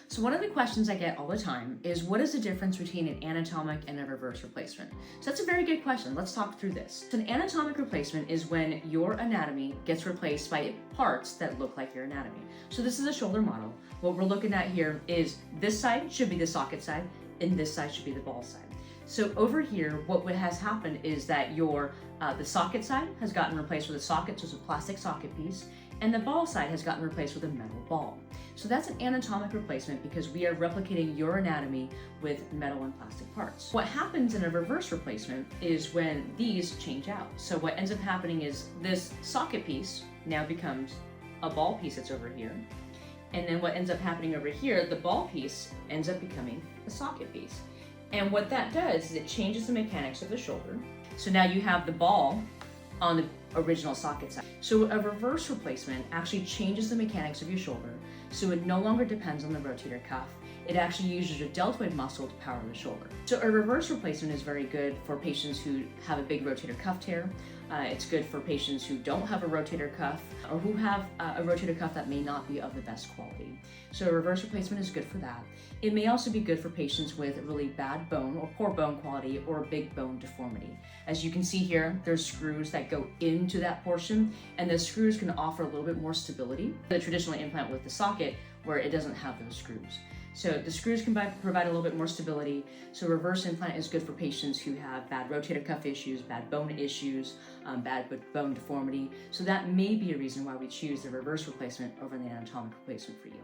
So one of the questions I get all the time is, what is the difference between an anatomic and a reverse replacement? So that's a very good question. Let's talk through this. So an anatomic replacement is when your anatomy gets replaced by parts that look like your anatomy. So this is a shoulder model. What we're looking at here is this side should be the socket side and this side should be the ball side. So over here, what has happened is that the socket side has gotten replaced with a socket, so it's a plastic socket piece, and the ball side has gotten replaced with a metal ball. So that's an anatomic replacement because we are replicating your anatomy with metal and plastic parts. What happens in a reverse replacement is when these change out. So what ends up happening is this socket piece now becomes a ball piece that's over here. And then what ends up happening over here, the ball piece ends up becoming a socket piece. And what that does is it changes the mechanics of the shoulder. So now you have the ball on the original socket side. So a reverse replacement actually changes the mechanics of your shoulder, so it no longer depends on the rotator cuff. It actually uses your deltoid muscle to power the shoulder. So a reverse replacement is very good for patients who have a big rotator cuff tear. It's good for patients who don't have a rotator cuff or who have a rotator cuff that may not be of the best quality. So a reverse replacement is good for that. It may also be good for patients with really bad bone or poor bone quality or big bone deformity. As you can see here, there's screws that go into that portion, and the screws can offer a little bit more stability. The traditional implant with the socket, where it doesn't have those screws. So the screws can provide a little bit more stability. So reverse implant is good for patients who have bad rotator cuff issues, bad bone issues, bad bone deformity. So that may be a reason why we choose the reverse replacement over the anatomic replacement for you.